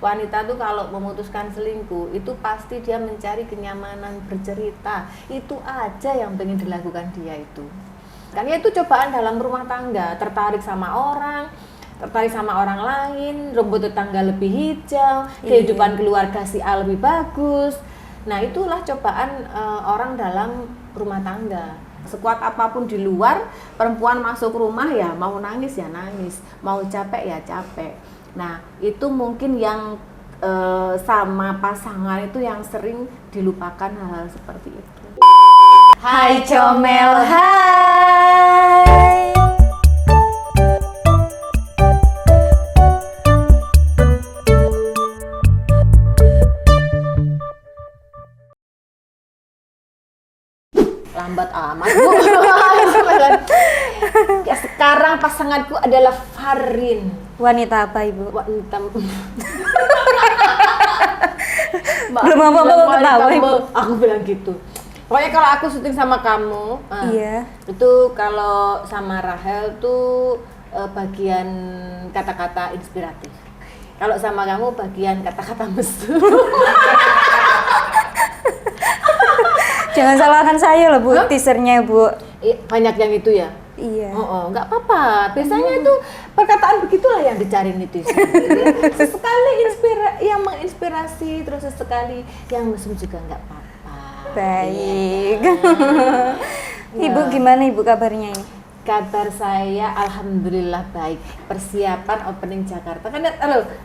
wanita tuh kalau memutuskan selingkuh itu pasti dia mencari kenyamanan bercerita. Itu aja yang pengen dilakukan dia itu. Kan itu cobaan dalam rumah tangga, tertarik sama orang lain, rumput tetangga lebih hijau, kehidupan keluarga si A lebih bagus. Nah itulah cobaan orang dalam rumah tangga. Sekuat apapun di luar, perempuan masuk rumah ya mau nangis ya nangis, mau capek ya capek. Nah itu mungkin yang sama pasangan itu yang sering dilupakan hal-hal seperti itu. Hai Comel, hai. Lambat amat Bu. Ya, sekarang pasanganku adalah Farin. Wanita apa Ibu? Wanita. Belum apa-apa ketawa Ibu. Aku bilang gitu. Pokoknya kalau aku syuting sama kamu, Iya. itu kalau sama Rahel tuh bagian kata-kata inspiratif. Kalau sama kamu bagian kata-kata mesum. Jangan salahkan saya loh Bu, teasernya Bu. Banyak yang itu ya? Iya. Nggak apa-apa. Biasanya itu perkataan begitulah yang dicari netizen. Sesekali yang menginspirasi, terus sesekali yang mesum juga nggak apa-apa. Baik. Ya. Ibu gimana Ibu kabarnya ini? Kabar saya alhamdulillah baik. Persiapan opening Jakarta. Kan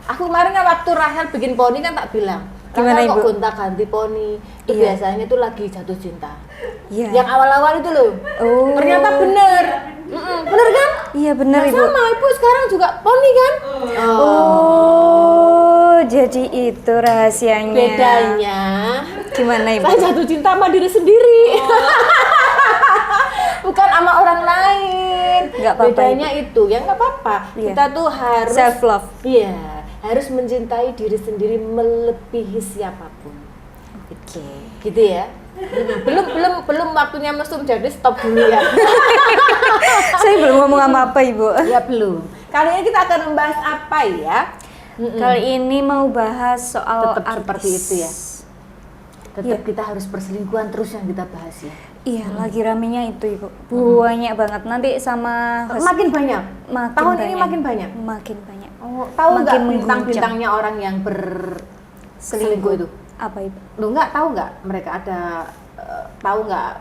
aku kemarin kan waktu Rahel bikin poni kan tak bilang. Gimana Rahel Ibu? kok gonta-ganti poni. Itu Iya. biasanya tuh lagi jatuh cinta. Iya. Yang awal-awal itu loh. Oh. Ternyata bener. Bener kan? Iya benar Nah, Ibu. sama Ibu sekarang juga poni kan? Oh, jadi itu rahasianya. Bedanya Gimana Ibu? saya jatuh cinta sama diri sendiri. Bukan sama orang lain. Nggak apa-apa, Bedanya itu, ya nggak apa-apa. Iya. Kita tuh harus Self love. Iya, harus mencintai diri sendiri melebihi siapapun. Oke. Gitu ya. Belum waktunya mesum, jadi stop dulu ya. Saya belum ngomong apa-apa Ibu. Ya belum. Kali ini kita akan membahas apa ya? Kali ini mau bahas soal Tetap artis. seperti itu ya. Tetap kita harus perselingkuhan terus yang kita bahas ya. Iya, lagi ramenya itu Ibu. Banyak banget nanti sama Makin banyak. makin Tahun banyak. ini makin banyak. Makin banyak. Oh, tahu nggak Makin bintang-bintangnya orang yang berselingkuh itu? Apa itu? Lu nggak tahu nggak mereka ada tahu nggak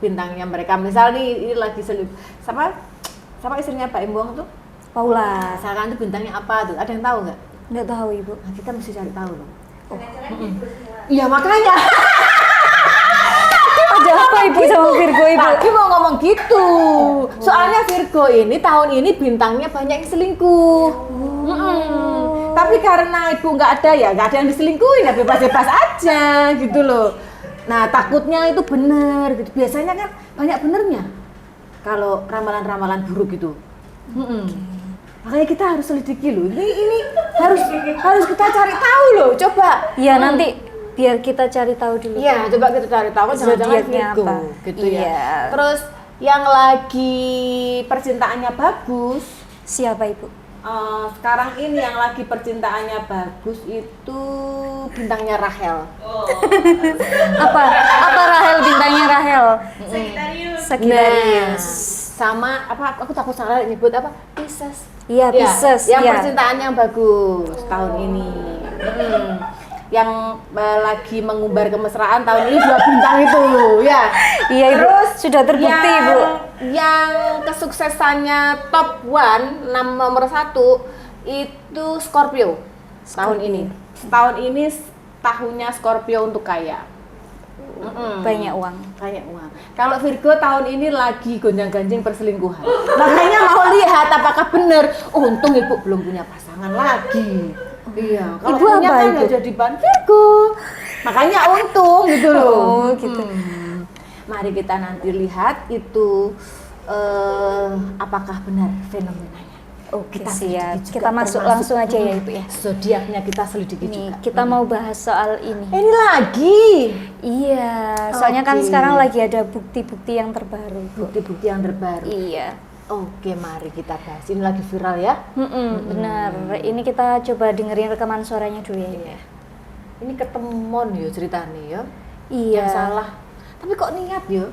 bintangnya mereka? Misal nih ini lagi selingkuh. Sama istrinya Pak Embong tuh? Paula. Misalkan tuh bintangnya apa tuh? Ada yang tahu nggak? Nggak tahu Ibu. Nah, kita mesti cari tahu loh. Iya makanya. Ada apa Ibu sama Virgo Ibu? Tadi mau ngomong gitu. Soalnya Virgo ini tahun ini bintangnya banyak yang selingkuh. Tapi karena ibu nggak ada ya, nggak ada yang diselingkuhin, ya bebas-bebas aja gitu loh. Nah takutnya itu bener gitu. Biasanya kan banyak benernya kalau ramalan-ramalan buruk gitu. Makanya kita harus selidiki loh. Ini harus kita cari tahu loh. Coba. Iya, nanti biar kita cari tahu dulu. Iya, coba kita cari tahu jangan-jangan Zodiaknya Virgo apa? gitu Iya. ya. Terus yang lagi percintaannya bagus, Siapa Ibu? sekarang ini yang lagi percintaannya bagus itu bintangnya Rahel. Apa Rahel bintangnya Rahel? Sagittarius. Sama apa? Aku takut salah nyebut apa? Pisces. Iya, Ya, Pisces. yang Iya. percintaannya bagus tahun ini. Yang lagi mengumbar kemesraan tahun ini 2 bintang itu, ya. Iya Ibu. Terus Sudah terbukti Ibu. Yang kesuksesannya top 1, nomor 1 itu Scorpio tahun ini. Tahun ini tahunnya Scorpio untuk kaya. Banyak uang. Banyak uang. Kalau Virgo tahun ini lagi gonjang-ganjing perselingkuhan. Makanya mau lihat apakah benar. Untung ibu belum punya pasangan lagi. Iya. Kalau Ibu punya apa kan itu? nggak jadi bahan Virgo. Makanya untung gitu loh. Oh, gitu. Mari kita nanti lihat itu apakah benar fenomenanya. Oke, Kita siap. selidiki juga, Kita masuk termasuk, langsung aja ya Ibu ya. Zodiaknya kita selidiki Nih, juga. kita mau bahas soal ini. Ini lagi Iya, soalnya kan Oke. sekarang lagi ada bukti-bukti yang terbaru. Bu. bukti-bukti yang terbaru. Iya. Oke, mari kita bahas. Ini lagi viral ya? Benar. Ini kita coba dengerin rekaman suaranya dulu ya. Iya. Ini ketemon ya ceritanya ya. Iya. Yang salah. Tapi kok niat ya?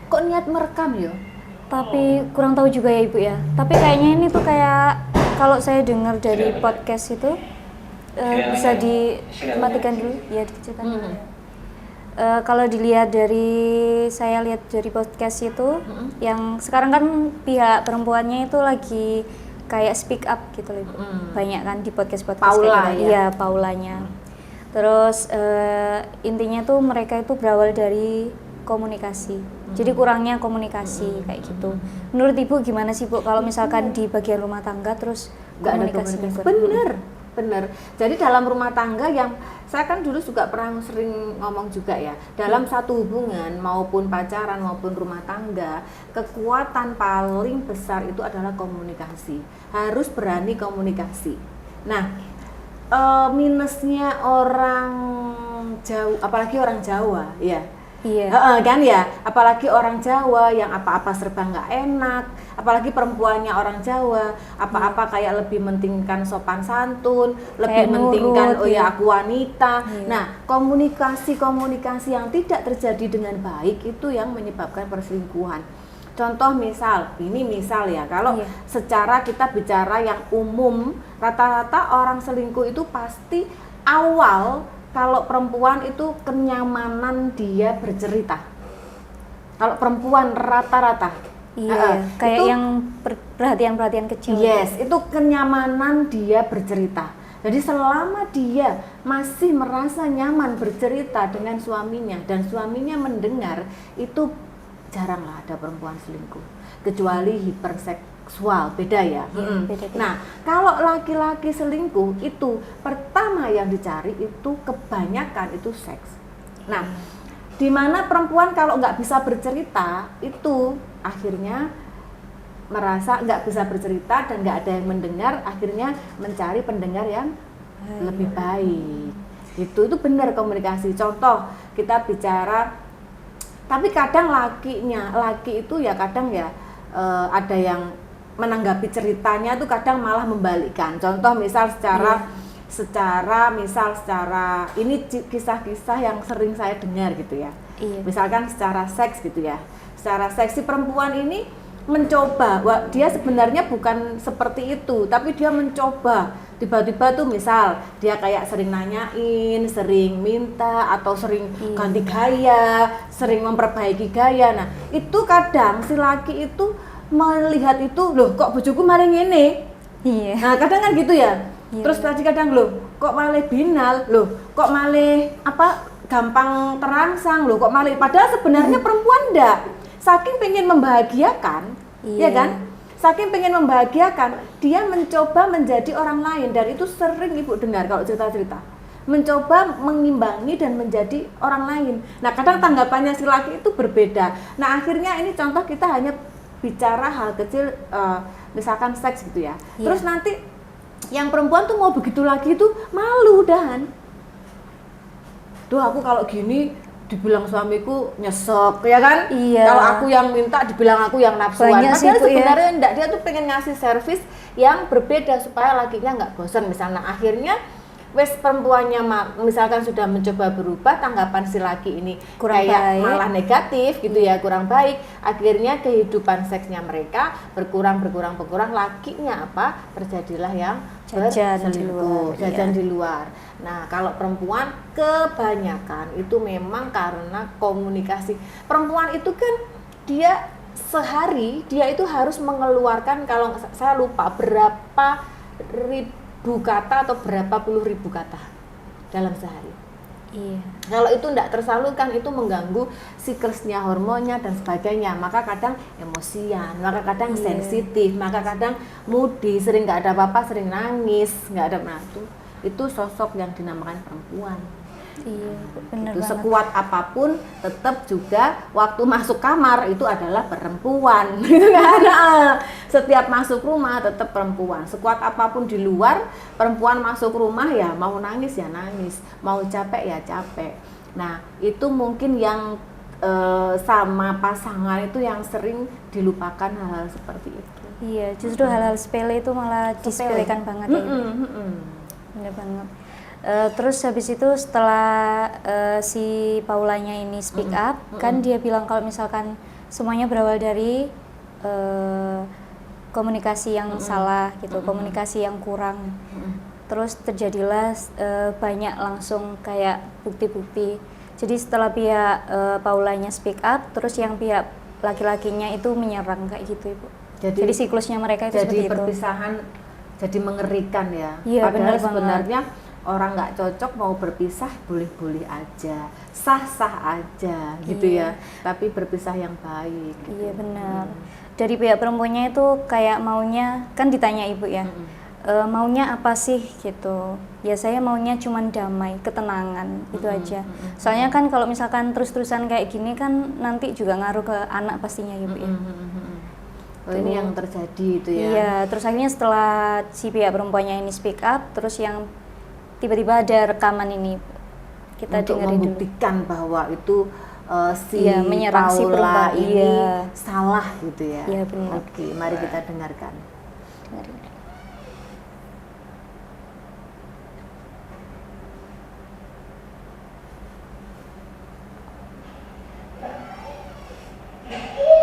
Kok niat merekam ya? Tapi kurang tahu juga ya Ibu ya. Tapi kayaknya ini tuh kayak kalau saya dengar dari podcast itu bisa dimatikan dulu ya, diceritakan dulu. Kalau dilihat saya lihat dari podcast itu, yang sekarang kan pihak perempuannya itu lagi kayak speak up gitu loh, Ibu. Banyak kan di podcast Paula kayak gitu. ya? Iya, Paulanya. Terus intinya tuh mereka itu berawal dari komunikasi. Jadi kurangnya komunikasi kayak gitu. Menurut Ibu gimana sih Bu kalau misalkan di bagian rumah tangga terus Nggak ada komunikasinya komunikasi. Bener. Jadi dalam rumah tangga yang saya kan dulu juga pernah sering ngomong juga ya, dalam satu hubungan maupun pacaran maupun rumah tangga, kekuatan paling besar itu adalah komunikasi. Harus berani komunikasi. Nah, minusnya orang Jawa, apalagi orang Jawa ya. Iya. Kan ya, apalagi orang Jawa yang apa-apa serba nggak enak, apalagi perempuannya orang Jawa, apa-apa kayak lebih mentingkan sopan santun, lebih mentingkan aku wanita. Nah, komunikasi yang tidak terjadi dengan baik itu yang menyebabkan perselingkuhan. Contoh misal ya, kalau secara kita bicara yang umum, rata-rata orang selingkuh itu pasti awal kalau perempuan itu kenyamanan dia bercerita. Kalau perempuan rata-rata, kayak itu, yang perhatian-perhatian kecil. Yes, itu kenyamanan dia bercerita. Jadi selama dia masih merasa nyaman bercerita dengan suaminya dan suaminya mendengar, itu jaranglah ada perempuan selingkuh. Kecuali hiperseksual, beda ya. Beda. Nah, kalau laki-laki selingkuh itu pertama yang dicari itu kebanyakan itu seks. Nah, di mana perempuan kalau nggak bisa bercerita itu akhirnya merasa nggak bisa bercerita dan nggak ada yang mendengar, akhirnya mencari pendengar yang lebih baik. Itu benar komunikasi. Contoh kita bicara, tapi kadang laki itu ya kadang ya ada yang menanggapi ceritanya tuh kadang malah membalikkan. Contoh misal secara ini kisah-kisah yang sering saya dengar gitu ya. Misalkan secara seks gitu ya. Secara seks si perempuan ini mencoba, dia sebenarnya bukan seperti itu, tapi dia mencoba. Tiba-tiba tuh misal dia kayak sering nanyain, sering minta atau sering ganti gaya, sering memperbaiki gaya. Nah, itu kadang si laki itu melihat itu, loh kok bojoku malah ngene. Iya. Nah, kadang kan gitu ya. Terus tadi kadang loh, kok malah binal, loh kok malah gampang terangsang, loh kok malah, padahal sebenarnya perempuan enggak. Saking pengen membahagiakan, ya kan? Saking pengen membahagiakan, dia mencoba menjadi orang lain, dan itu sering Ibu dengar kalau cerita-cerita. Mencoba mengimbangi dan menjadi orang lain. Nah, kadang tanggapannya si laki itu berbeda. Nah, akhirnya ini contoh kita hanya bicara hal kecil, misalkan seks gitu ya. Terus nanti yang perempuan tuh mau begitu lagi tuh malu dan aku kalau gini dibilang suamiku nyesek ya kan. Kalau aku yang minta dibilang aku yang nafsuan. Padahal sebenarnya enggak, dia tuh pengen ngasih servis yang berbeda supaya lakinya nggak bosan misalnya. Akhirnya perempuannya misalkan sudah mencoba berubah, tanggapan si laki ini kurang kayak baik, malah negatif gitu ya, kurang baik. Akhirnya kehidupan seksnya mereka berkurang, lakinya terjadilah yang jajan di luar. Nah, kalau perempuan kebanyakan itu memang karena komunikasi. Perempuan itu kan dia sehari dia itu harus mengeluarkan, kalau saya lupa berapa ribu kata atau berapa puluh ribu kata dalam sehari. Kalau itu tidak tersalurkan, itu mengganggu siklusnya, hormonnya dan sebagainya. Maka kadang emosian, maka kadang sensitif, maka kadang moody, sering nggak ada apa-apa, sering nangis, nggak ada menantu. Itu sosok yang dinamakan perempuan. Benar itu banget. Sekuat apapun tetap juga waktu masuk kamar itu adalah perempuan. Setiap masuk rumah tetap perempuan. Sekuat apapun di luar, perempuan masuk rumah ya mau nangis ya nangis, mau capek ya capek. Nah, itu mungkin yang sama pasangan itu yang sering dilupakan hal-hal seperti itu. Iya, justru hal-hal sepele itu malah disepelekan banget ya. Bener banget. Terus habis itu setelah si Paulanya ini speak up, kan dia bilang kalau misalkan semuanya berawal dari komunikasi yang salah gitu, komunikasi yang kurang. Terus terjadilah banyak langsung kayak bukti-bukti. Jadi setelah pihak Paulanya speak up, terus yang pihak laki-lakinya itu menyerang kayak gitu, Ibu. Jadi siklusnya mereka itu seperti itu. Jadi perpisahan jadi mengerikan ya. Iya, padahal benar sebenarnya orang nggak cocok mau berpisah boleh-boleh aja, sah-sah aja gitu ya. Tapi berpisah yang baik. Gitu. Iya benar. Dari pihak perempuannya itu kayak maunya, kan ditanya Ibu ya, maunya apa sih gitu. Ya saya maunya cuman damai, ketenangan itu aja. Soalnya kan kalau misalkan terus-terusan kayak gini kan nanti juga ngaruh ke anak pastinya Ibu ya. Oh, ini yang terjadi itu ya. Iya, terus akhirnya setelah si pihak perempuannya ini speak up, terus yang tiba-tiba ada rekaman ini kita untuk dengerin membuktikan dulu. bahwa itu si menyerang si Paula perempuan ini salah gitu ya. Iya benar. Oke, mari kita dengarkan.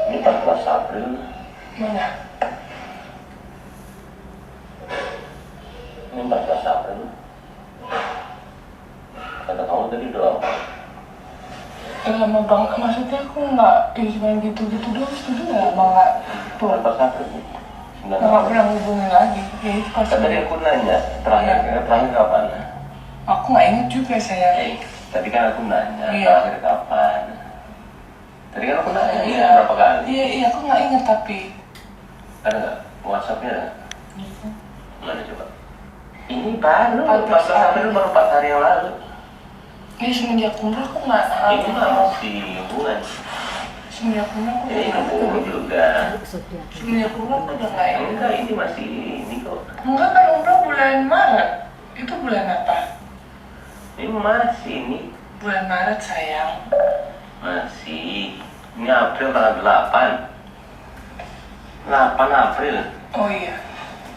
Ini 14 April. Mana? Ini 14 April. Kata kamu tadi udah lama. Lama banget, maksudnya aku nggak cuma gitu-gitu doang, setuju nggak? Nggak 14 April. nggak pernah hubungin lagi. Ya itu pas Tadi aku nanya, terakhir kapan? aku nggak inget juga saya. Tadi kan aku nanya, Iya. terakhir kapan? Tadi kan aku nanya, Iya. berapa kali? Iya, aku nggak inget tapi. Ada nggak? WhatsApp-nya ada? Mana coba? Ini baru, 14 April baru 4 hari yang lalu. Ini semenjak umrah aku nggak. Ini mah masih hubungan. Semenjak umrah aku Ini nggak. hubungan juga. Semenjak umrah aku udah nggak inget. Enggak, ini masih ini kok. Enggak kan umrah bulan Maret. Itu bulan apa? Ini masih ini. Bulan Maret sayang. Masih. Ini April tanggal 8. 8 April. Oh iya.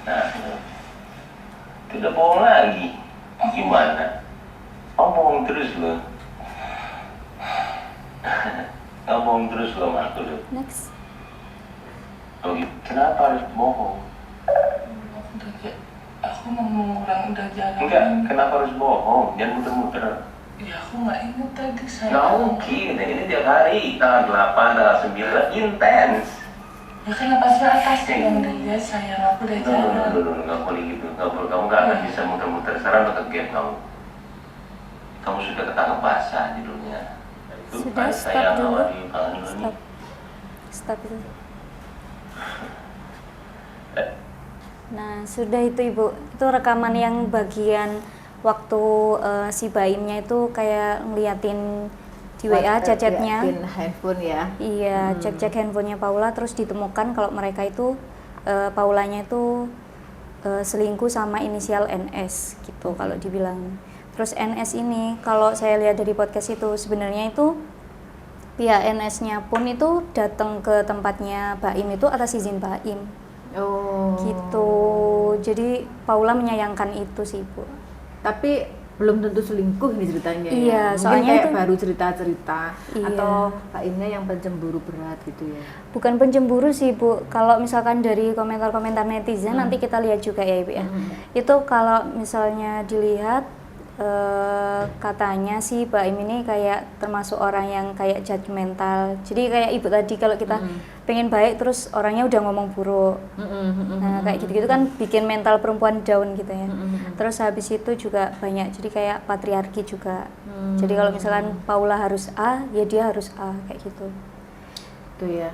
Nah, itu udah bohong lagi. Gimana? Kamu bohong terus loh. Kamu bohong terus loh sama aku loh. Next. Oh gitu. Kenapa harus bohong? Aku mau mengulang udah jalan. Enggak, kenapa harus bohong? Jangan muter-muter. Ya aku nggak inget tadi sayang. Nggak mungkin, ini tiap hari. Tanggal 8, tanggal 9, intens. Ya kan pas atas yang dia sayang aku udah jalan. Nggak boleh gitu. Nggak boleh, kamu nggak akan bisa muter-muter. Sekarang udah ke-gap kamu. Kamu sudah ketangkep basah judulnya. Itu Sudah, stop sayang dulu. awal di kangen ini. Stop itu. Eh, Nah, sudah itu Ibu. Itu rekaman yang bagian waktu si baimnya itu kayak ngeliatin di WA chat-chatnya. Liatin handphone ya. Iya, cek-cek handphonenya Paula, terus ditemukan kalau mereka itu Paulanya itu selingkuh sama inisial NS gitu kalau dibilang. Terus NS ini kalau saya lihat dari podcast itu sebenarnya itu pihak NS-nya pun itu datang ke tempatnya Baim itu atas izin Baim. Oh. Gitu. Jadi Paula menyayangkan itu sih, Bu. Tapi belum tentu selingkuh nih ceritanya. Iya, ya. Mungkin soalnya kayak itu- baru cerita-cerita Iya. atau Pak Imnya yang pencemburu berat gitu ya. Bukan pencemburu sih, Bu. Kalau misalkan dari komentar-komentar netizen nanti kita lihat juga ya, Ibu ya. Itu kalau misalnya dilihat katanya sih Baim ini kayak termasuk orang yang kayak judgmental. Jadi kayak Ibu tadi kalau kita pengen baik terus orangnya udah ngomong buruk. Nah, kayak gitu-gitu kan bikin mental perempuan down gitu ya. Terus habis itu juga banyak jadi kayak patriarki juga. Jadi kalau misalkan Paula harus A, ya dia harus A kayak gitu. Itu ya.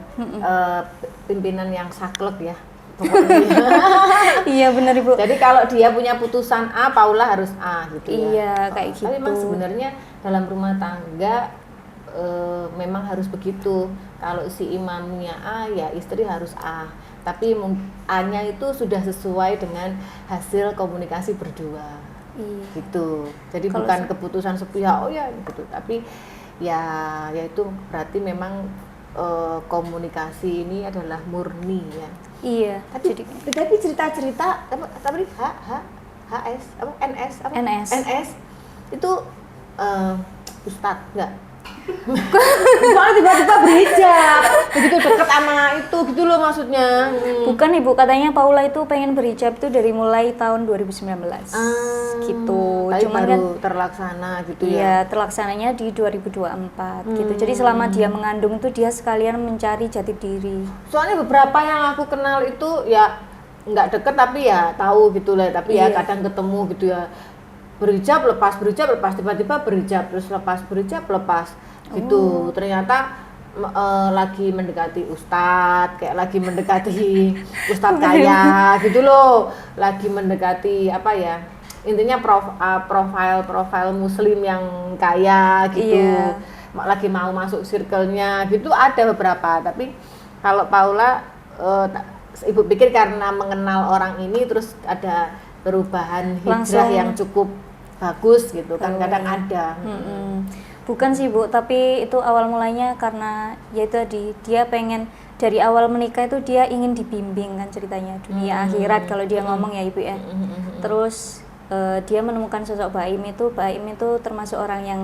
Pimpinan yang saklek ya. Pokoknya. Iya benar Ibu. Jadi kalau dia punya putusan A, Paula harus A gitu ya. Iya, kayak gitu. Tapi memang sebenarnya dalam rumah tangga memang harus begitu. Kalau si imamnya A, ya istri harus A. Tapi A-nya itu sudah sesuai dengan hasil komunikasi berdua. Iya. Gitu. Jadi Kalau bukan keputusan sepihak, oh ya gitu. Tapi ya itu berarti memang komunikasi ini adalah murni ya. Iya. Tapi cerita-cerita apa HS apa NS itu Ustadz enggak? Soalnya tiba-tiba berhijab, begitu deket sama itu gitu loh maksudnya. Bukan Ibu, katanya Paula itu pengen berhijab itu dari mulai tahun 2019 gitu. Tapi Cuman baru kan terlaksana gitu ya. iya, terlaksananya di 2024 gitu. Jadi selama dia mengandung itu dia sekalian mencari jati diri. Soalnya beberapa yang aku kenal itu ya nggak deket tapi ya tahu gitu lah, tapi ya kadang ketemu gitu ya, berhijab lepas tiba-tiba berhijab terus lepas gitu. Ternyata lagi mendekati ustadz, kayak lagi mendekati ustadz kaya gitu loh, lagi mendekati apa ya, intinya profil muslim yang kaya gitu. Lagi mau masuk circle-nya gitu, ada beberapa. Tapi kalau Paula ibu pikir karena mengenal orang ini terus ada perubahan hijrah yang cukup bagus gitu kan, kadang ada. Bukan sih Bu, tapi itu awal mulanya karena ya itu dia pengen dari awal menikah itu dia ingin dibimbing kan ceritanya dunia akhirat kalau dia ngomong ya Ibu ya. Terus dia menemukan sosok Baim itu termasuk orang yang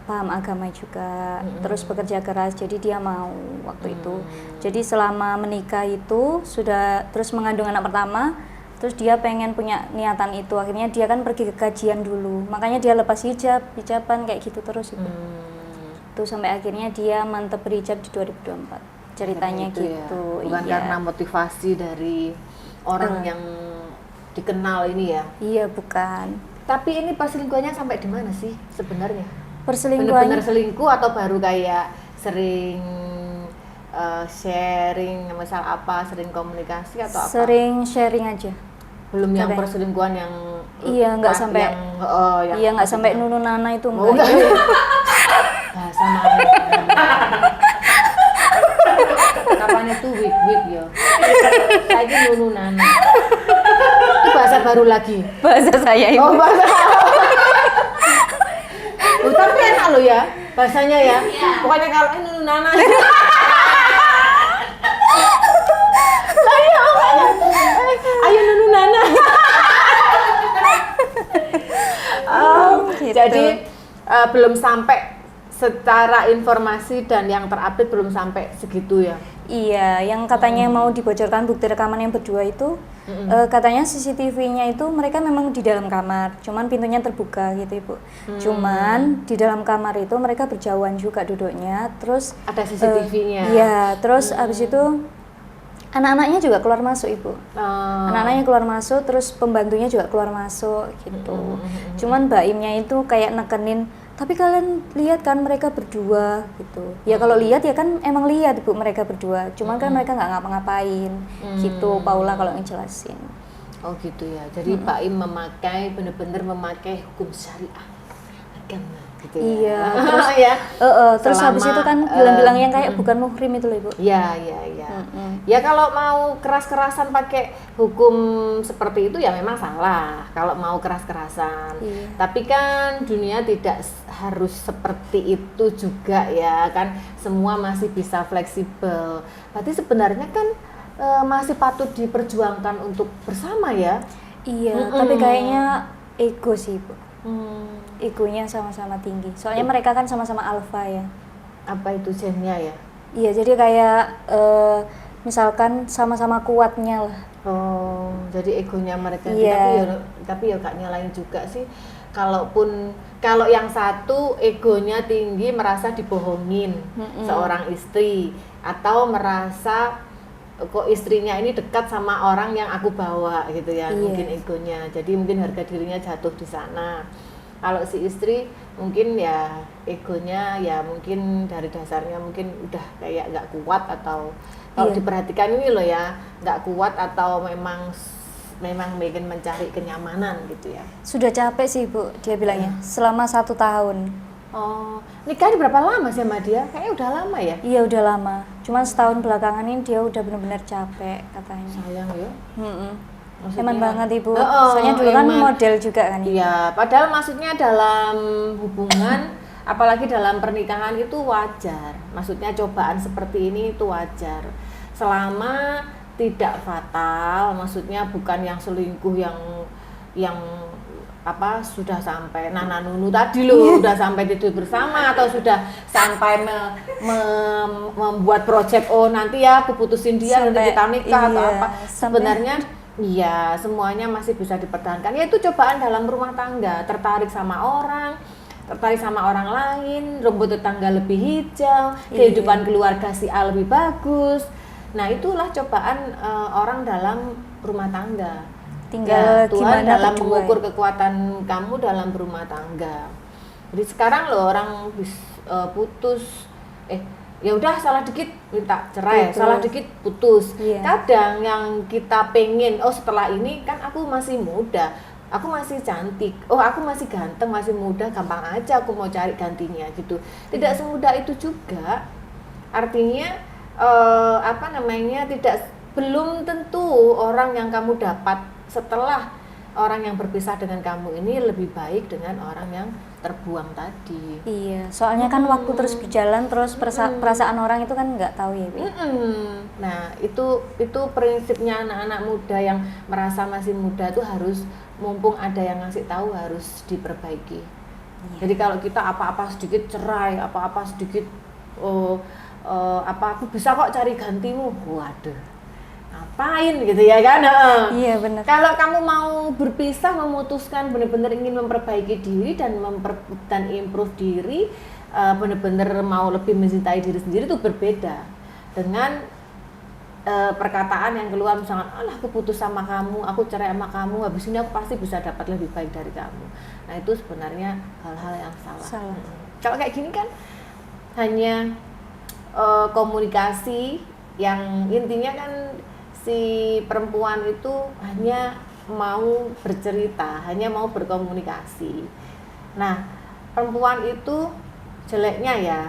paham agama juga, terus bekerja keras, jadi dia mau waktu itu. Jadi selama menikah itu sudah terus mengandung anak pertama, terus dia pengen punya niatan itu, akhirnya dia kan pergi ke kajian dulu, makanya dia lepas hijaban kayak gitu terus itu. Tuh sampai akhirnya dia mantep berhijab di 2024 ceritanya itu gitu. Ya. Bukan karena motivasi dari orang yang dikenal ini ya. Iya, bukan. Tapi ini perselingkuhannya sampai di mana sih sebenarnya? Perselingkuhannya bener-bener selingkuh atau baru kayak sering sharing, misal apa, sering komunikasi atau apa? Sering sharing aja. Belum yang perselingkuhan yang nggak sampai yang nggak sampai nunu nana itu enggak. Bahasa mana? Kapan itu wig ya? Saya ini nunu nana. Itu bahasa baru lagi. Bahasa saya Ibu. Oh, bahasa. Tapi enak loh ya bahasanya ya. Pokoknya kalau ini nunu nana. Ayo nunu nana. Gitu. Jadi belum sampai secara informasi dan yang terupdate belum sampai segitu ya. Iya, yang katanya mau dibocorkan bukti rekaman yang berdua itu, katanya CCTV-nya itu mereka memang di dalam kamar, cuman pintunya terbuka gitu Ibu. Cuman di dalam kamar itu mereka berjauhan juga duduknya, terus ada CCTV-nya. Iya, terus abis itu anak-anaknya juga keluar masuk Ibu. Anak-anaknya keluar masuk, terus pembantunya juga keluar masuk gitu. Cuman Mbak Imnya itu kayak nekenin, tapi kalian lihat kan mereka berdua gitu. Ya kalau lihat ya kan emang lihat Ibu mereka berdua. Cuman kan mereka nggak ngapa-ngapain gitu. Paula kalau ngejelasin. Oh gitu ya. Jadi Pak Im benar-benar memakai hukum syariah agama gitu ya. Iya. Terus ya. Terus habis itu kan bilang-bilang yang kayak bukan muhrim itu loh Ibu. Iya. Ya kalau mau keras-kerasan pakai hukum seperti itu ya memang salah. Kalau mau keras-kerasan. Iya. Tapi kan dunia tidak harus seperti itu juga ya kan. Semua masih bisa fleksibel. Berarti sebenarnya kan masih patut diperjuangkan untuk bersama ya. Iya. Tapi kayaknya ego sih Ibu. Egonya sama-sama tinggi. Soalnya mereka kan sama-sama alfa ya. Apa itu gennya ya? Iya, jadi kayak misalkan sama-sama kuatnya lah. Oh, jadi egonya mereka. Iya. Tapi ya gak nyalain juga sih. Kalau yang satu egonya tinggi merasa dibohongin seorang istri, atau merasa kok istrinya ini dekat sama orang yang aku bawa gitu ya. Mungkin egonya. Jadi mungkin harga dirinya jatuh di sana. Kalau si istri mungkin ya egonya ya mungkin dari dasarnya mungkin udah kayak nggak kuat, atau kalau diperhatikan ini loh ya, nggak kuat atau memang ingin mencari kenyamanan gitu ya. Sudah capek sih Bu, dia bilangnya selama 1 tahun. Oh, nikahnya berapa lama sih sama dia? Kayaknya udah lama ya? Iya udah lama, cuman setahun belakangan ini dia udah benar-benar capek katanya. Sayang ya. Eman banget Ibu, soalnya dulu kan model juga kan. Iya, padahal maksudnya dalam hubungan apalagi dalam pernikahan itu wajar. Maksudnya cobaan seperti ini itu wajar. Selama tidak fatal, maksudnya bukan yang selingkuh yang apa sudah sampai Nana Nunu tadi loh, udah sampai tidur bersama atau sudah sampai membuat project nanti ya aku putusin dia nanti kita nikah atau apa. Sebenarnya iya, semuanya masih bisa dipertahankan. Ya itu cobaan dalam rumah tangga, tertarik sama orang lain, rumput tetangga lebih hijau, kehidupan keluarga si A lebih bagus. Nah, itulah cobaan orang dalam rumah tangga. Tinggal Tuhan gimana dalam berdua mengukur kekuatan kamu dalam berumah tangga. Jadi sekarang loh orang putus, ya udah salah dikit minta cerai, salah dikit putus. Kadang yang kita pengen, setelah ini kan aku masih muda, aku masih cantik, aku masih ganteng, masih muda, gampang aja aku mau cari gantinya gitu. Tidak semudah itu juga. Artinya belum tentu orang yang kamu dapat setelah orang yang berpisah dengan kamu ini lebih baik dengan orang yang terbuang tadi. Iya, soalnya kan waktu terus berjalan, terus perasaan orang itu kan nggak tahu ya, Bi. Nah, itu prinsipnya anak-anak muda yang merasa masih muda itu harus, mumpung ada yang ngasih tahu, harus diperbaiki. Jadi kalau kita apa-apa sedikit cerai, apa-apa sedikit aku bisa kok cari gantimu, waduh, ngapain gitu ya kan? Iya benar. Kalau kamu mau berpisah, memutuskan benar-benar ingin memperbaiki diri dan improve diri, benar-benar mau lebih mencintai diri sendiri, itu berbeda dengan perkataan yang keluar misalkan, alah aku putus sama kamu, aku cerai sama kamu, habis ini aku pasti bisa dapat lebih baik dari kamu. Nah itu sebenarnya hal-hal yang salah. Kalau kayak gini kan hanya komunikasi yang intinya kan si perempuan itu hanya mau bercerita, hanya mau berkomunikasi. Nah, perempuan itu jeleknya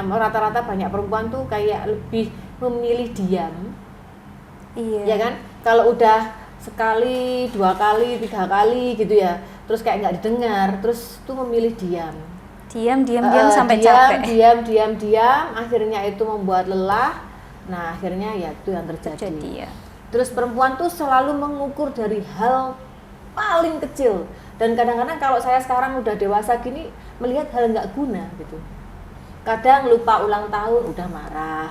rata-rata banyak perempuan tuh kayak lebih memilih diam. Iya. Ya kan? Kalau udah sekali, 2 kali, 3 kali gitu ya, terus kayak nggak didengar, terus tuh memilih diam sampai capek. Diam, akhirnya itu membuat lelah. Nah akhirnya ya itu yang terjadi. Terus perempuan tuh selalu mengukur dari hal paling kecil, dan kadang-kadang kalau saya sekarang udah dewasa gini melihat hal nggak guna gitu. Kadang lupa ulang tahun udah marah,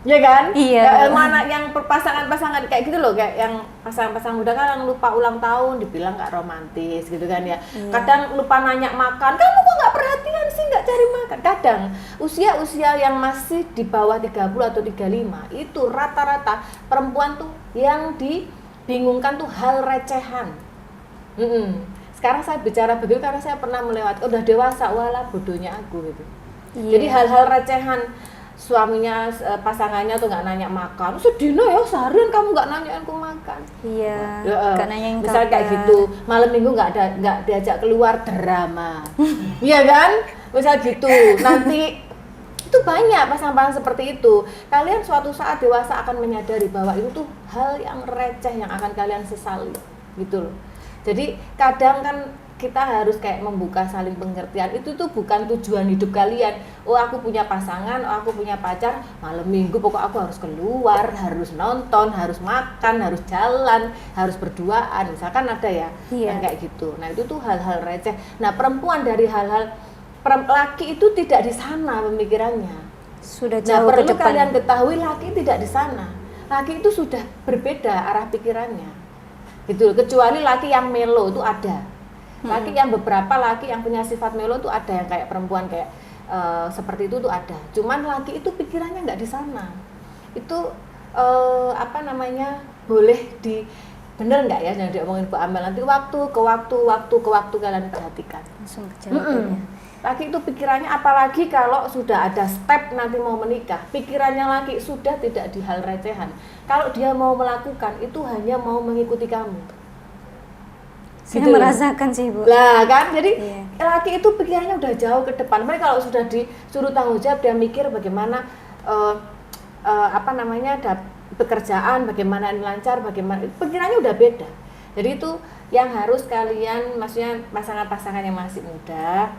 ya kan? Iya. Mana yang pasangan kayak gitu loh, kayak yang pasangan muda kan yang lupa ulang tahun dibilang nggak romantis gitu kan ya. Kadang lupa nanya makan, kamu kok nggak perhatian sih, nggak cari makan. Kadang usia yang masih di bawah 30 atau 35 itu rata-rata perempuan tuh yang dibingungkan tuh hal recehan. Sekarang saya bicara begitu karena saya pernah melewati, udah dewasa, walah bodohnya aku gitu. Jadi hal-hal recehan, suaminya, pasangannya tuh nggak nanya makan, sedih ya seharian kamu nggak nanyain aku makan. Iya. Nggak nanyain kabar. Misal kayak gitu, malam minggu nggak diajak keluar, drama. Iya kan? Misal gitu, nanti itu banyak pasangan-pasangan seperti itu. Kalian suatu saat dewasa akan menyadari bahwa itu tuh hal yang receh yang akan kalian sesali, gitu loh. Jadi kadang kan kita harus kayak membuka saling pengertian. Itu tuh bukan tujuan hidup kalian. Aku punya pasangan, aku punya pacar, malam minggu pokok aku harus keluar, harus nonton, harus makan, harus jalan, harus berduaan. Misalkan ada ya yang kayak gitu. Nah itu tuh hal-hal receh. Nah perempuan dari hal-hal laki itu tidak di sana pemikirannya. Sudah jauh ke depan. Perlu kalian ketahui laki tidak di sana. Laki itu sudah berbeda arah pikirannya. Gitu. Kecuali laki yang melo itu ada. Beberapa laki yang punya sifat melo tuh ada, yang kayak perempuan kayak seperti itu tuh ada. Cuman laki itu pikirannya nggak di sana. Itu boleh bener nggak ya, jangan diomongin Bu Amel, nanti waktu ke waktu kalian perhatikan. Langsung kejadiannya. Laki itu pikirannya, apalagi kalau sudah ada step nanti mau menikah, pikirannya laki sudah tidak di hal recehan. Kalau dia mau melakukan itu hanya mau mengikuti kamu. Saya gitu merasakan sih Bu. Lah kan, jadi laki itu pikirannya udah jauh ke depan. Mereka kalau sudah disuruh tanggung jawab, dia mikir bagaimana pekerjaan, bagaimana ini lancar, bagaimana, pikirannya udah beda. Jadi itu yang harus kalian, maksudnya pasangan-pasangan yang masih muda,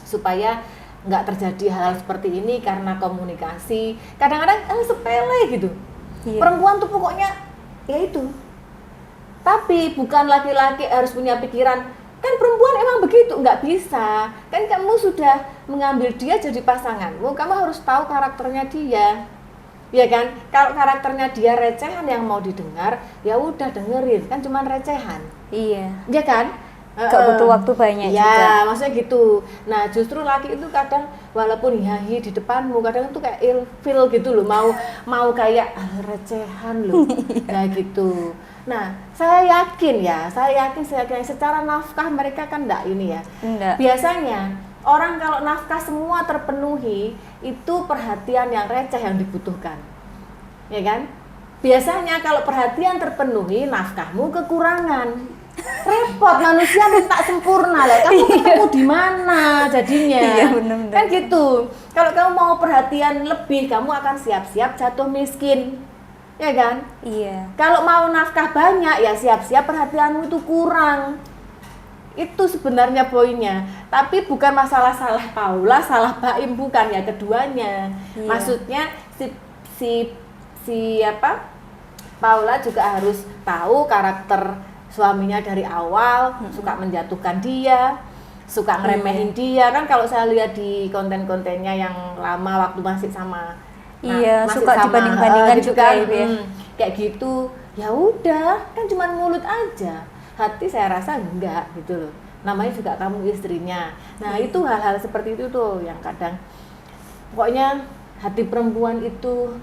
supaya nggak terjadi hal seperti ini karena komunikasi. Kadang-kadang sepele gitu. Iya. Perempuan tuh pokoknya ya itu. Tapi bukan laki-laki harus punya pikiran, kan perempuan emang begitu, nggak bisa. Kan kamu sudah mengambil dia jadi pasanganmu, kamu harus tahu karakternya dia. Ya kan? Kalau karakternya dia recehan yang mau didengar, ya udah dengerin, kan cuman recehan. Iya. Ya kan? Gak butuh waktu banyak juga. Ya, maksudnya gitu. Nah, justru laki itu kadang walaupun hihi di depanmu, kadang itu kayak ilfil gitu loh, mau kayak recehan loh, kayak gitu. Nah, saya yakin secara nafkah mereka kan enggak ini ya. Enggak. Biasanya orang kalau nafkah semua terpenuhi, itu perhatian yang receh yang dibutuhkan. Ya kan? Biasanya kalau perhatian terpenuhi, nafkahmu kekurangan. Repot, manusia minta sempurna lah. Kamu ketemu di mana jadinya? Iya, benar-benar. Kan gitu. Kalau kamu mau perhatian lebih, kamu akan siap-siap jatuh miskin. Ya kan? Iya. Kalau mau nafkah banyak, ya siap-siap perhatianmu itu kurang. Itu sebenarnya poinnya. Tapi bukan masalah salah Paula, salah Baim, bukan ya, keduanya. Iya. Maksudnya Paula juga harus tahu karakter suaminya dari awal, suka menjatuhkan dia, suka ngeremehin dia. Kan kalau saya lihat di konten-kontennya yang lama waktu masih sama, masih suka dibanding-bandingkan gitu juga kan, ya. kayak gitu. Ya udah, kan cuma mulut aja. Hati saya rasa enggak gitu loh. Namanya juga kamu istrinya. Nah, itu hal-hal seperti itu tuh yang kadang pokoknya hati perempuan itu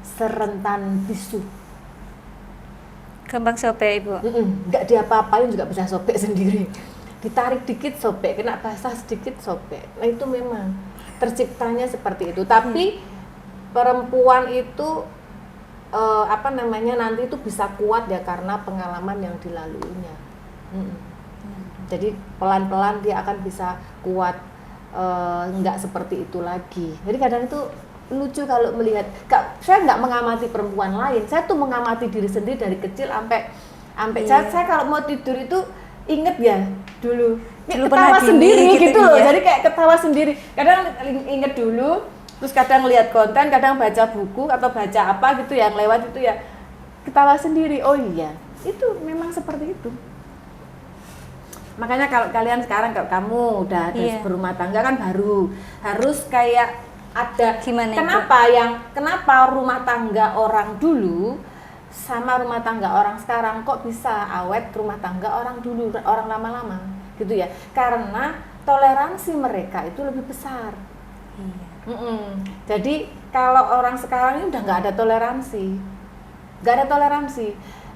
serentan bisu. Gampang sobek, Ibu. Nggak diapa-apain juga bisa sobek sendiri. Ditarik dikit sobek, kena basah sedikit sobek. Nah, itu memang terciptanya seperti itu. Tapi perempuan itu nanti itu bisa kuat ya karena pengalaman yang dilaluinya. Jadi pelan-pelan dia akan bisa kuat, nggak seperti itu lagi. Jadi kadang itu lucu kalau melihat, saya nggak mengamati perempuan lain, saya tuh mengamati diri sendiri dari kecil sampai saya kalau mau tidur itu inget ya dulu ketawa sendiri gitu loh, jadi kayak ketawa sendiri, kadang inget dulu, terus kadang lihat konten, kadang baca buku atau baca apa gitu yang lewat itu ya ketawa sendiri. Oh iya, itu memang seperti itu. Makanya kalau kalian sekarang, kalau kamu udah berumah tangga kan baru harus kayak ada gimana kenapa rumah tangga orang dulu sama rumah tangga orang sekarang kok bisa awet rumah tangga orang dulu, orang lama-lama gitu ya, karena toleransi mereka itu lebih besar. Jadi kalau orang sekarang ini udah nggak ada toleransi,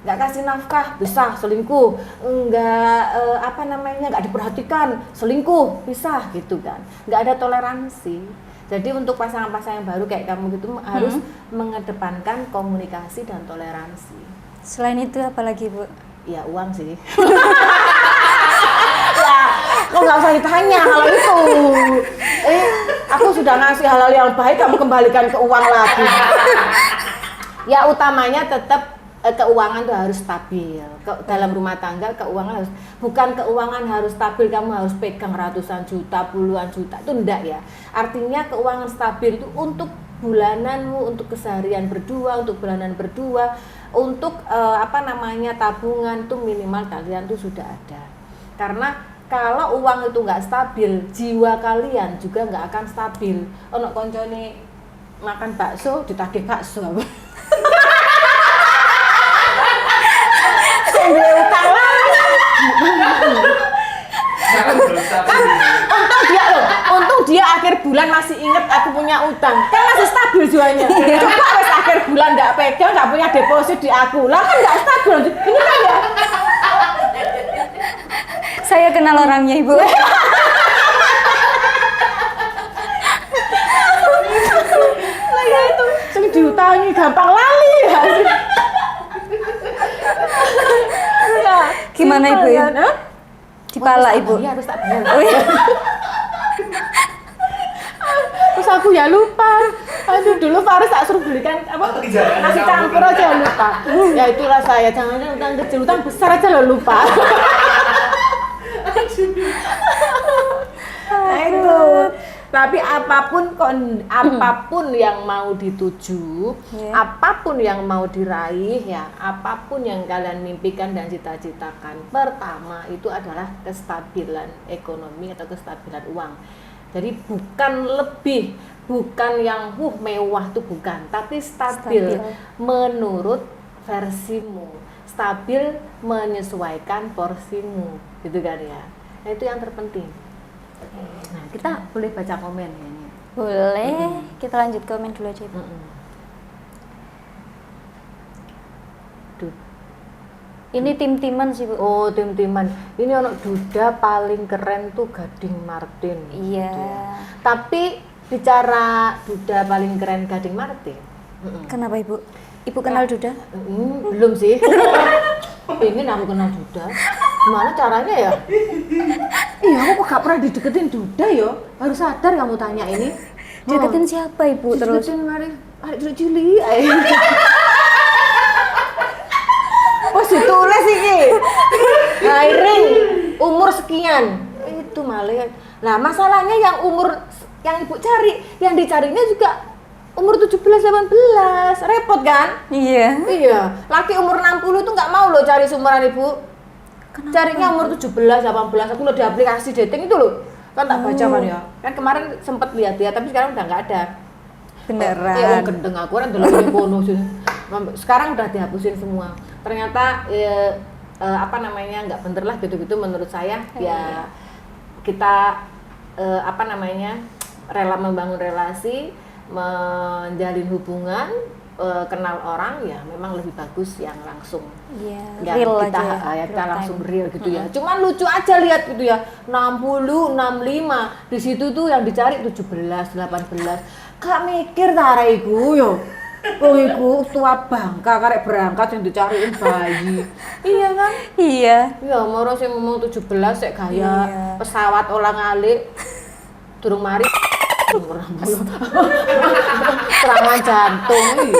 nggak kasih nafkah bisa selingkuh, nggak diperhatikan selingkuh bisa gitu kan, nggak ada toleransi. Jadi untuk pasangan-pasangan yang baru kayak kamu gitu harus mengedepankan komunikasi dan toleransi. Selain itu apa lagi, Bu? Ya uang sih. Ya, kok nggak usah ditanya kalau itu. Aku sudah ngasih hal-hal yang baik, kamu kembalikan ke uang lagi. Ya utamanya tetap keuangan tuh harus stabil. Dalam rumah tangga keuangan harus, bukan keuangan harus stabil kamu harus pegang ratusan juta, puluhan juta, itu enggak ya. Artinya keuangan stabil itu untuk bulananmu, untuk keseharian berdua, untuk bulanan berdua, untuk tabungan tuh minimal kalian tuh sudah ada. Karena kalau uang itu nggak stabil, jiwa kalian juga nggak akan stabil. Ono koncone makan bakso ditagih bakso. Utang untung dia akhir bulan masih inget aku punya utang, kan masih stabil jiwanya. Coba wes akhir bulan nggak pegang, nggak punya deposit di aku, lah kan nggak stabil. Ini kan ya. Saya kenal orangnya, Ibu. Lah ya itu, sing diutangi gampang lali ya. Ya, gimana Ibu ya? Dipala Ibu. Iya, harus tak bayar. Terus aku ya lupa. Aduh, dulu Faris tak suruh belikan nasi campur aja lupa. Ya itulah saya, jangan utang kecil, utang besar aja lo lupa. Nah itu Tapi apapun yang mau dituju, apapun yang mau diraih ya, apapun yang kalian mimpikan dan cita-citakan, pertama itu adalah kestabilan ekonomi atau kestabilan uang. Jadi bukan yang mewah tuh bukan, tapi stabil menurut versimu, stabil menyesuaikan porsimu, gitu kan ya. Nah, itu yang terpenting. Nah, kita boleh baca komen ya. Boleh, kita lanjut komen dulu aja. Ini tim-timan sih, Bu. Oh, tim-timan. Ini anak duda paling keren tuh Gading Martin. Iya. Gitu. Tapi bicara duda paling keren Gading Martin. Kenapa, Ibu? Ibu kenal duda? Belum sih. Pengen aku kenal duda. Gimana caranya ya? Iya, aku kok gak pernah dideketin duda ya. Harus sadar kamu tanya ini. Deketin siapa, Ibu? Terus? Deketin adik cilik. Oh, ditulis iki. Hiring umur sekian. Itu malah. Nah, masalahnya yang Ibu cari, yang dicarinya juga umur 17-18. Repot kan? Iya. Iya. Laki umur 60 itu nggak mau loh cari seumuran Ibu. Kenapa? Carinya umur 17-18. Aku loh di aplikasi dating itu loh. Kan tak baca kan ya. Kan kemarin sempet lihat ya, tapi sekarang udah nggak ada. Beneran. Iya, gendeng aku kan delok kono sih. Sekarang udah dihapusin semua. Ternyata nggak bener lah gitu-gitu menurut saya. Ya kita rela membangun relasi, menjalin hubungan, kenal orang ya memang lebih bagus yang langsung. Iya, real kita aja. kita langsung real gitu ya. Cuman lucu aja lihat gitu ya. 60, 65. Di situ tuh yang dicari 17, 18. Kak mikir ta arek iku yo. Wong iku tua bangka karek berangkat yang dicariin bayi. Iya kan? Iya. Ya moro sing ngomong 17 sik gaya pesawat olang-alik. Durung mari serangan jantung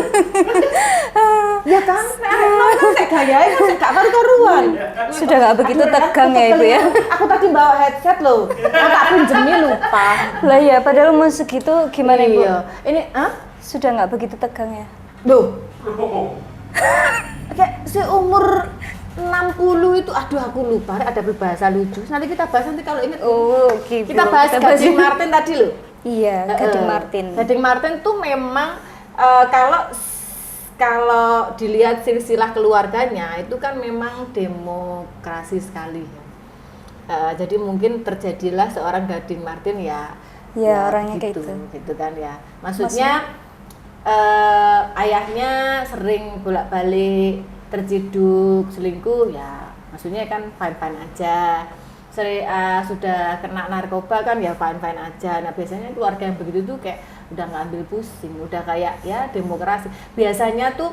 ya kan? Nonton sik gayae sik gak karu-karuan. Sudah nggak begitu tegang ya, Ibu ya? Aku tadi bawa headset loh. Tak pinjemi lupa. Lah ya, padahal umur segitu gimana, Ibu? Iya. Ini Sudah nggak begitu tegang ya? Loh. Kayak seumur 60 itu, aduh aku lupa, ada berbahasa lucu. Nanti kita bahas nanti kalau ingat. Oh, gitu. Kita bahas Gading Martin tadi loh. Iya, Gading Martin. Gading Martin tuh memang kalau dilihat silsilah keluarganya itu kan memang demokrasi sekali. Jadi mungkin terjadilah seorang Gading Martin ya orangnya gitu, kayak gitu kan ya. Maksudnya ayahnya sering bolak-balik terciduk, selingkuh ya, maksudnya kan fine-fine aja. Sudah kena narkoba kan ya fine-fine aja. Nah biasanya keluarga yang begitu tuh kayak udah nggak ambil pusing, udah kayak ya demokrasi. Biasanya tuh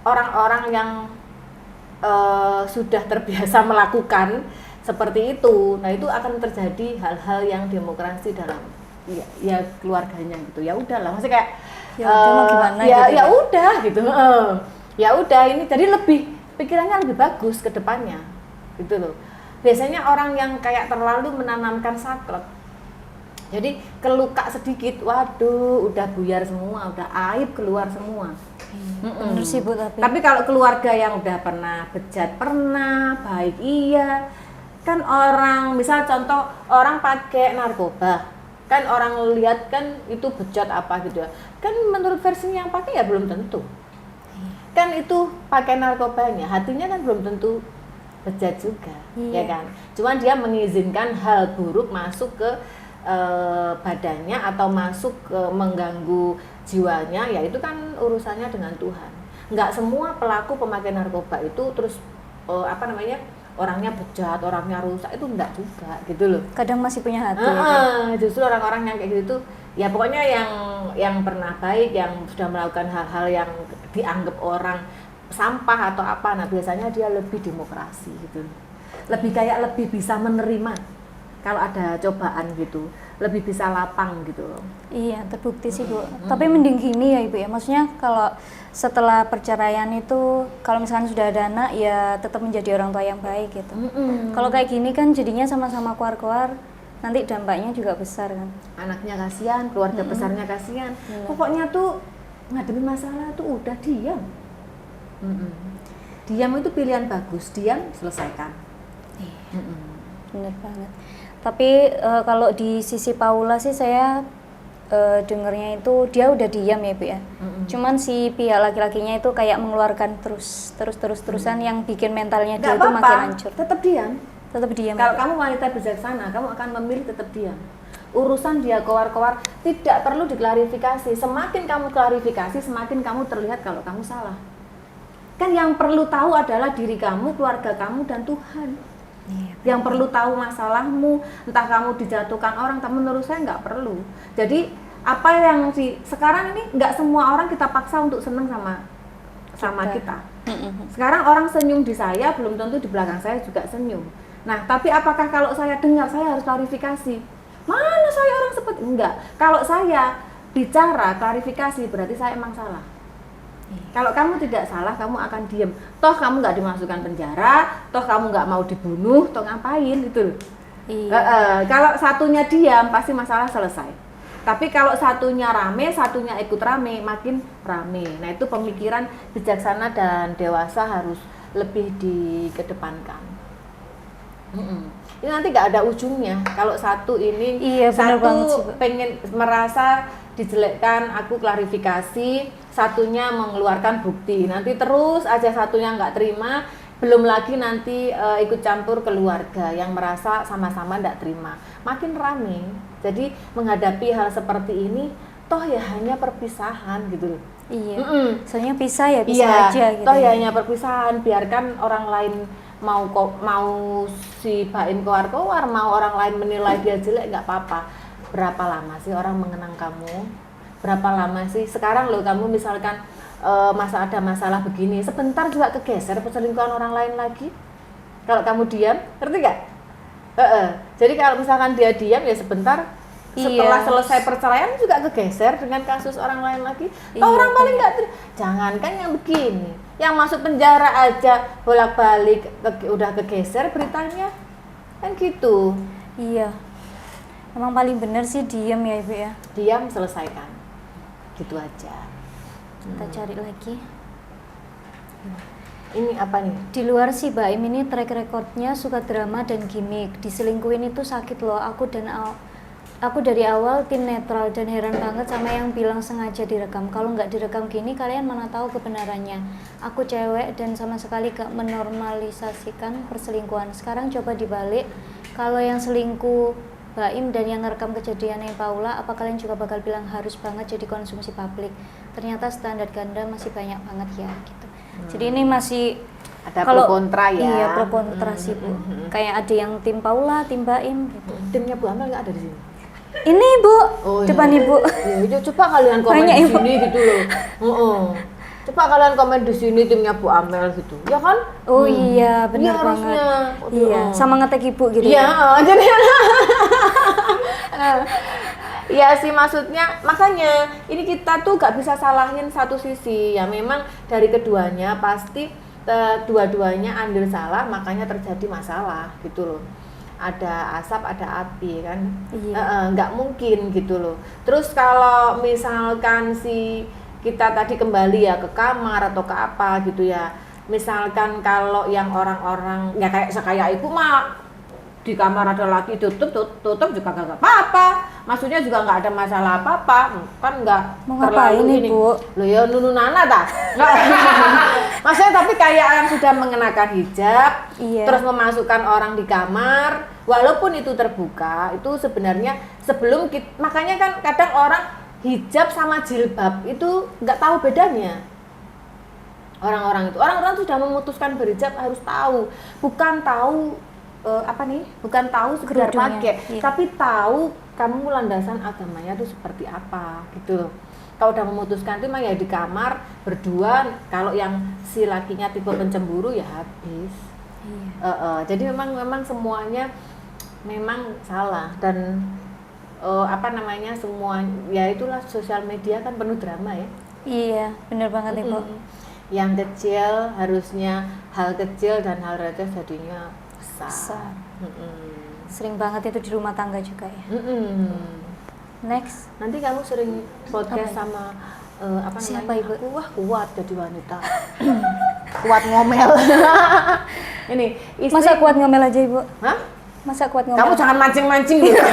orang-orang yang sudah terbiasa melakukan seperti itu, nah itu akan terjadi hal-hal yang demokrasi dalam ya keluarganya gitu. Ya udahlah, maksudnya kayak ya udah gitu. Ya udah, ini jadi lebih pikirannya lebih bagus ke depannya gitu loh. Biasanya orang yang kayak terlalu menanamkan saklek, jadi keluka sedikit, waduh udah buyar semua, udah aib keluar semua. Bener sih, Bu, tapi kalau keluarga yang udah pernah bejat, pernah baik iya kan. Orang misal contoh orang pakai narkoba kan, orang lihat kan itu bejat apa gitu ya kan, menurut versi yang pakai ya belum tentu kan itu pakai narkobanya, hatinya kan belum tentu bejat juga. Ya kan, cuman dia mengizinkan hal buruk masuk ke badannya atau masuk ke mengganggu jiwanya, ya itu kan urusannya dengan Tuhan. Nggak semua pelaku pemakai narkoba itu terus orangnya bejat, orangnya rusak, itu enggak juga gitu loh. Kadang masih punya hati. Justru orang-orang yang kayak gitu ya pokoknya yang pernah baik, yang sudah melakukan hal-hal yang dianggap orang sampah atau apa, nah biasanya dia lebih demokrasi gitu, lebih bisa menerima kalau ada cobaan gitu, lebih bisa lapang gitu loh. Iya, terbukti sih, Bu. Tapi mending gini ya, Ibu ya, maksudnya kalau setelah perceraian itu kalau misalkan sudah ada anak ya tetap menjadi orang tua yang baik gitu. Kalau kayak gini kan jadinya sama-sama keluar-keluar nanti dampaknya juga besar kan. Anaknya kasihan, keluarga besarnya kasihan. Pokoknya tuh ngadepi masalah tuh udah diam. Diam itu pilihan bagus, diam selesaikan. Bener banget. Tapi kalau di sisi Paula sih saya dengernya itu dia udah diam ya Bu ya. Cuman si pihak laki-lakinya itu kayak mengeluarkan terusan yang bikin mentalnya dia itu makin hancur. Tetap diam. Tetap diam. Kalau kamu wanita bijaksana, kamu akan memilih tetap diam. Urusan dia kowar-kowar tidak perlu diklarifikasi. Semakin kamu klarifikasi, semakin kamu terlihat kalau kamu salah. Kan yang perlu tahu adalah diri kamu, keluarga kamu, dan Tuhan. Yang perlu tahu masalahmu, entah kamu dijatuhkan orang, tapi menurut saya nggak perlu. Jadi apa yang sekarang ini nggak semua orang kita paksa untuk seneng sama kita. Sekarang orang senyum di saya belum tentu di belakang saya juga senyum. Nah, tapi apakah kalau saya dengar saya harus klarifikasi? Mana saya orang seperti enggak. Kalau saya bicara klarifikasi berarti saya emang salah. Kalau kamu tidak salah, kamu akan diem. Toh kamu nggak dimasukkan penjara, toh kamu nggak mau dibunuh, toh ngapain gitu. Kalau satunya diam, pasti masalah selesai. Tapi kalau satunya rame, satunya ikut rame, makin rame. Nah itu pemikiran bijaksana dan dewasa harus lebih dikedepankan. Ini nanti nggak ada ujungnya. Kalau satu ini, satu pengen merasa dijelekkan, aku klarifikasi, satunya mengeluarkan bukti. Nanti terus aja satunya nggak terima, belum lagi nanti ikut campur keluarga yang merasa sama-sama nggak terima. Makin rame. Jadi menghadapi hal seperti ini, toh ya hanya perpisahan gitu. Iya. Soalnya pisah ya bisa aja gitu. Toh ya hanya perpisahan. Biarkan orang lain mau si Baim keluar-keluar, mau orang lain menilai dia jelek, nggak apa-apa. Berapa lama sih orang mengenang kamu? Berapa lama sih? Sekarang loh kamu misalkan ada masalah begini, sebentar juga kegeser perselingkuhan orang lain lagi. Kalau kamu diam, ngerti nggak? Jadi kalau misalkan dia diam ya sebentar, setelah selesai perceraian juga kegeser dengan kasus orang lain lagi. Orang paling nggak jangankan yang begini, yang masuk penjara aja bolak-balik udah kegeser beritanya, kan gitu. Iya, emang paling benar sih diam ya Ibu ya. Diam, selesaikan, gitu aja. Kita cari lagi. Ini apa nih? Di luar si Baim ini track recordnya suka drama dan gimmick. Diselingkuhin itu sakit loh. Aku dari awal tim netral dan heran banget sama yang bilang sengaja direkam. Kalau nggak direkam gini kalian mana tahu kebenarannya. Aku cewek dan sama sekali gak menormalisasikan perselingkuhan. Sekarang coba dibalik. Kalau yang selingkuh Baim dan yang ngerekam kejadiannya Paula, apa kalian juga bakal bilang harus banget jadi konsumsi publik? Ternyata standar ganda masih banyak banget ya gitu. Jadi ini masih ada pro kontra ya. Iya, pro kontra sih Bu. Kayak ada yang tim Paula, tim Baim gitu. Timnya Bu Amel nggak ada di sini. Ini Bu, depan Ibu. Ya, coba kalian komen di sini gitu loh. Coba kalian komen di sini timnya Bu Amel gitu, ya kan? Oh iya, benar banget. Iya, sama ngetek Ibu gitu. Iya, jadi ya sih maksudnya, makanya ini kita tuh gak bisa salahin satu sisi. Ya memang dari keduanya pasti dua-duanya andil salah, makanya terjadi masalah gitu loh. Ada asap, ada api kan. Nggak mungkin gitu loh. Terus kalau misalkan kita tadi kembali ya ke kamar atau ke apa gitu ya, misalkan kalau yang orang-orang ya kayak ibu mah di kamar ada laki tutup juga gak apa-apa, maksudnya juga nggak ada masalah apa-apa, kan nggak terlalu ini Bu. Loh ya nunu nana tak? Maksudnya tapi kayak yang sudah mengenakan hijab, terus memasukkan orang di kamar, walaupun itu terbuka, itu sebenarnya makanya kan kadang orang hijab sama jilbab itu nggak tahu bedanya. Orang-orang sudah memutuskan berhijab harus tahu, bukan tahu bukan tahu sekedar pakai, tapi tahu kamu landasan agamanya itu seperti apa gitu loh. Kalau udah memutuskan itu mah ya di kamar berdua, kalau yang si lakinya tipe pencemburu ya habis. Jadi memang semuanya memang salah dan semua ya itulah sosial media kan penuh drama ya. Iya, benar banget Ibu. Yang kecil harusnya hal kecil dan hal receh jadinya besar. sering banget itu di rumah tangga juga ya. Next. Nanti kamu sering podcast sama apa Siapa, namanya? Ibu? Aku, wah kuat jadi wanita. Kuat ngomel. Ini istri. Masa kuat ngomel aja Ibu? Hah? Masa kuat ngomel? Kamu jangan mancing-mancing gitu.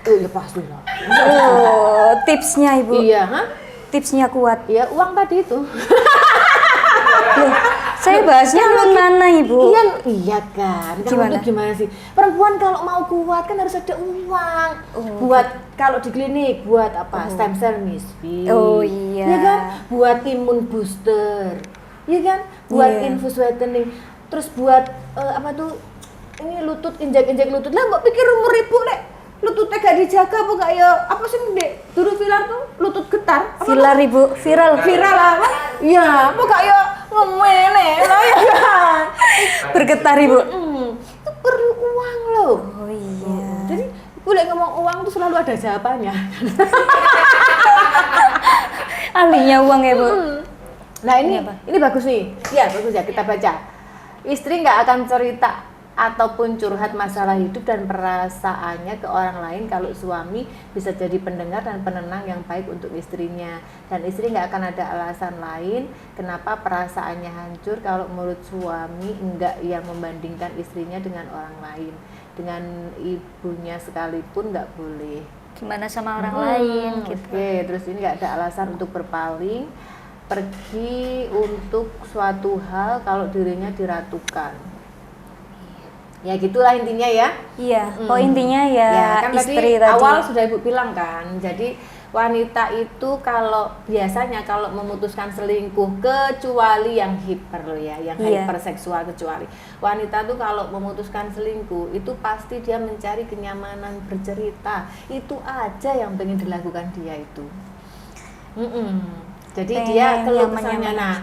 Iya pasti lah. Oh, tipsnya Ibu. Iya, hah? Tipsnya kuat. Iya, uang tadi itu. Loh, saya bahasnya mana Ibu? Iya kan. Kamu Gimana? tuh gimana sih? Perempuan kalau mau kuat kan harus ada uang. Buat kalau di klinik buat apa? Stem cell misfi. Oh iya. Iya kan? Buat imun booster. Iya kan? Buat Iya. infus whitening. Terus buat apa tuh? Ini lutut injek-injek lutut. Lah mbok pikir umur ibu lek lututnya gak dijaga apa gak ya? Apa sih Dek? Dulu viral tuh lutut getar. Apa Viral Ibu, viral. viral apa? Iya, apa kayak ngomene lah ya kan. Bergetar Ibu. Itu perlu uang loh. Oh iya. Jadi boleh ngomong uang tuh selalu ada jawabannya. Ahlinya uang ya Bu. Nah ini apa? ini bagus nih. Ya bagus ya kita baca. Istri nggak akan cerita ataupun curhat masalah hidup dan perasaannya ke orang lain kalau suami bisa jadi pendengar dan penenang yang baik untuk istrinya, dan istri nggak akan ada alasan lain kenapa perasaannya hancur kalau menurut suami enggak yang membandingkan istrinya dengan orang lain, dengan ibunya sekalipun nggak boleh. Gimana sama orang lain gitu. Oke, terus ini nggak ada alasan untuk berpaling pergi untuk suatu hal kalau dirinya diratukan. Ya gitulah intinya ya. Iya, intinya ya, kan istri tadi tadi. awal sudah Ibu bilang kan. Jadi wanita itu kalau biasanya kalau memutuskan selingkuh, kecuali yang hiper loh ya, yang Iya. hyperseksual, kecuali wanita tuh kalau memutuskan selingkuh itu pasti dia mencari kenyamanan bercerita. Itu aja yang pengen dilakukan dia itu. Jadi Pengen dia keluh nyaman-nyaman. kesahnya. Nah,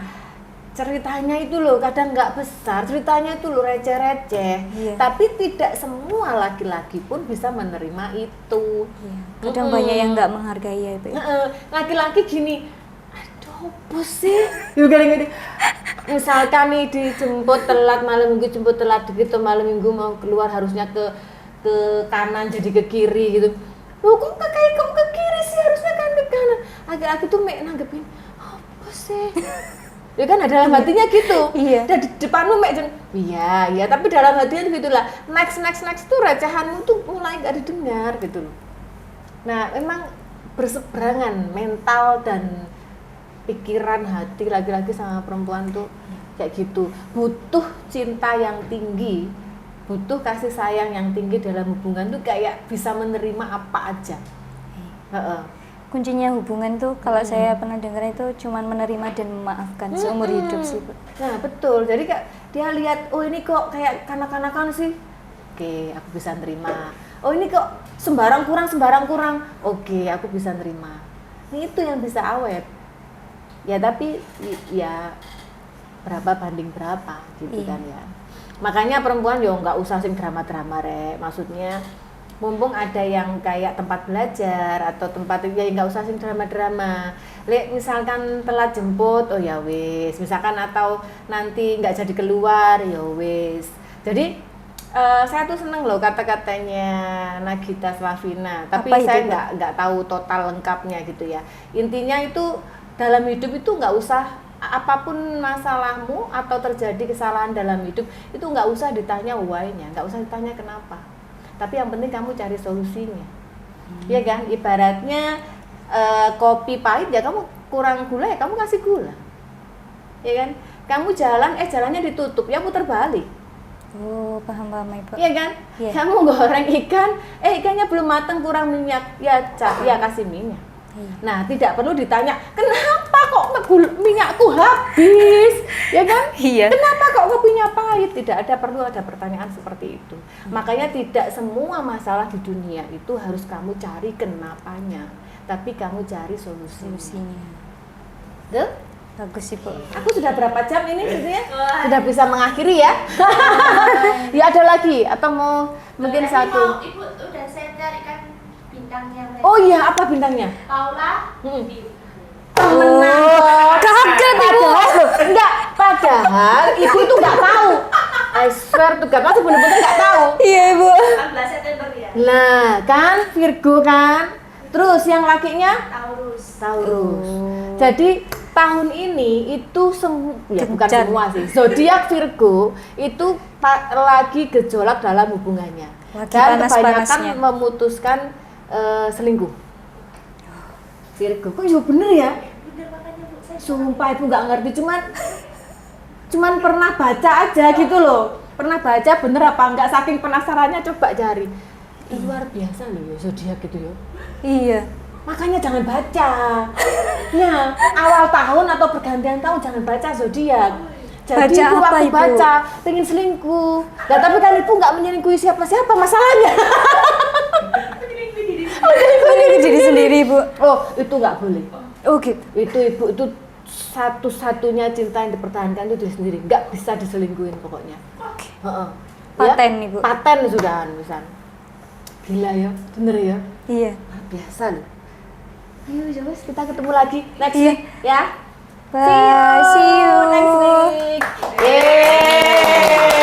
ceritanya itu loh kadang nggak besar, ceritanya itu loh receh-receh. Iya. Tapi tidak semua laki-laki pun bisa menerima itu. Iya, kadang banyak yang nggak menghargai ya Ibu. Laki-laki gini, aduh apa sih? Gini. Misalkan nih dijemput telat malam minggu, jemput telat dikit atau malam minggu mau keluar harusnya ke kanan jadi ke kiri gitu. Loh kok kamu ke kiri sih, harusnya kan ke kanan. Laki-laki tuh nanggepin, apa sih? Ya kan dalam hatinya gitu. Iya. Dan di depanmu iya, tapi dalam hatinya gitulah. Next tuh recehanmu tuh mulai gak didengar gitu loh. Nah, memang berseberangan mental dan pikiran hati laki-laki sama perempuan tuh kayak gitu. Butuh cinta yang tinggi, butuh kasih sayang yang tinggi dalam hubungan tuh kayak bisa menerima apa aja. Kuncinya hubungan tuh kalau saya pernah dengar itu cuman menerima dan memaafkan seumur hidup sih Bu. Nah betul, jadi kayak dia lihat, oh ini kok kayak kanak-kanakan sih, oke aku bisa nerima. Oh ini kok sembarang kurang, oke aku bisa nerima. Ini itu yang bisa awet. Ya tapi ya berapa banding berapa gitu kan ya. Makanya perempuan yo nggak usah sing drama-drama maksudnya. Mumpung ada yang kayak tempat belajar atau tempat ya nggak usah sing drama-drama. Misalkan telat jemput, oh ya wis. Misalkan atau nanti nggak jadi keluar, ya wis. Jadi saya tuh seneng loh kata-katanya Nagita Slavina. Tapi apa saya itu, nggak tahu total lengkapnya gitu ya. Intinya itu dalam hidup itu nggak usah apapun masalahmu atau terjadi kesalahan dalam hidup itu nggak usah ditanya why-nya, nggak usah ditanya kenapa. Tapi yang penting kamu cari solusinya, ya kan? Ibaratnya kopi pahit ya kamu kurang gula ya kamu kasih gula, ya kan? Kamu jalannya ditutup ya putar balik. Oh paham Ibu. Iya kan? Iya. Kamu goreng ikan, ikannya belum matang kurang minyak, ya kasih minyak. Nah, tidak perlu ditanya, kenapa kok minyakku habis? Ya kan? Iya. Kenapa kok kopinya pahit? Tidak perlu ada pertanyaan seperti itu. Makanya tidak semua masalah di dunia itu harus kamu cari kenapanya, tapi kamu cari solusinya. Tuh? Bagus sih Bu. Aku sudah berapa jam ini sebenarnya? Sudah bisa mengakhiri ya? Ya ada lagi atau mau mungkin satu? Ibu udah saya carikan bintangnya. Oh iya, apa bintangnya? Paula. Temenan. Kaget Ibu. Padahal ibu itu nggak tahu I swear to God, masih bener-bener nggak tahu. Iya Ibu. 18 September ya. Lah, kan Virgo kan. Terus yang lakinya Taurus. Taurus. Jadi tahun ini itu ya bukan Gencar. semua sih. Zodiak Virgo itu lagi gejolak dalam hubungannya. Lagi Dan panas-panasnya. kebanyakan memutuskan selingkuh. Virgo, kok ya bener ya? Bener makanya Bu, saya Sumpah Ibu nggak ngerti, cuman pernah baca aja gitu loh. Pernah baca bener apa enggak, saking penasarannya coba cari. Luar biasa loh ya zodiak gitu ya. Iya. Makanya jangan baca. Nah, awal tahun atau pergantian tahun jangan baca zodiak. Jadi Baca Ibu apa, waktu Ibu? baca pengen selingkuh. Nah, tapi kan Ibu nggak menyelingkuhi siapa-siapa masalahnya. Menyelingkuhi diri sendiri Bu. Oh, itu nggak boleh. Oh gitu. Itu Ibu itu satu-satunya cinta yang dipertahankan itu diri sendiri. Nggak bisa diselingkuhin pokoknya. Heeh. Paten, Ibu. Paten sudah misal. Gila ya, bener ya. Iya. Luar biasa loh. Ayo Joes, kita ketemu lagi next Iya. week ya. Bye. See you. next week. Yeay.